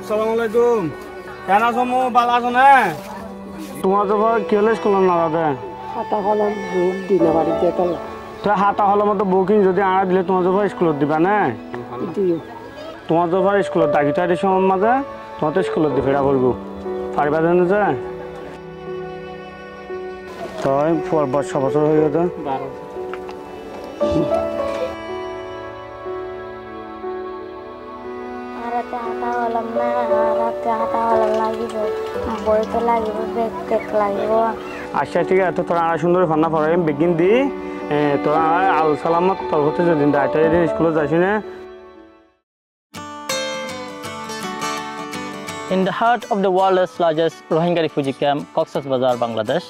আসসালামু আলাইকুম। কেন আছো মো ভালো আছো না? তোমার তো কি হলে স্কুল না দাদা? হাতা কলম বুক দিলে বাড়িতে তাহলে তো হাতা হলের মতো বুকিং যদি আনা দিলে তোমার তো স্কুলত দিবা না? দিও তোমার তো স্কুলত ডাকি তাই সময় মাঝে তোমার তো স্কুলত দি ফেরা করবো পারিবা জানো যে তই 4 বছর হয়ে গেছে 12 হাতে হাতা হলাম না হাতে হাতা হলাম লাগিব বইতে লাগিব বেগ টেক লাগিব আচ্ছা ঠিক আছে তোরা আড়াই সুন্দর ফান্না পড়াই বেগিন দি তোরা আল সালামত তোর হতে যেদিন দায়িত্ব যেদিন স্কুলে যাইছি না। In the heart of the world's largest Rohingya refugee camp, Cox's Bazar, Bangladesh,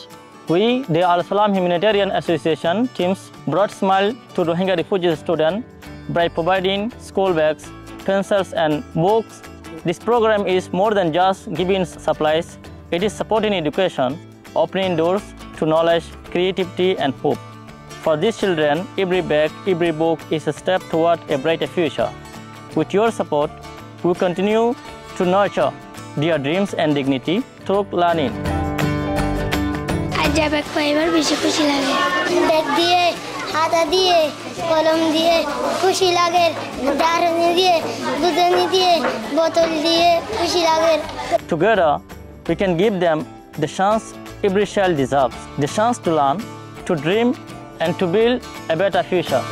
we, the Al Salam Humanitarian Association teams, brought smile to Rohingya refugee students by providing school bags, pencils and books. This program is more than just giving supplies, it is supporting education, opening doors to knowledge, creativity and hope. For these children, every bag, every book is a step toward a brighter future. With your support, we continue to nurture their dreams and dignity through learning. আজ bag পাইবার বেশি খুশি লাগে bag দিয়ে হাতা দিয়ে কলম দিয়ে খুশি লাগে দারুনি দিয়ে দুধনি দিয়ে বোতল দিয়ে খুশি লাগে Together, we can give them the chance every child deserves, the chance to learn, to dream and to build a better future.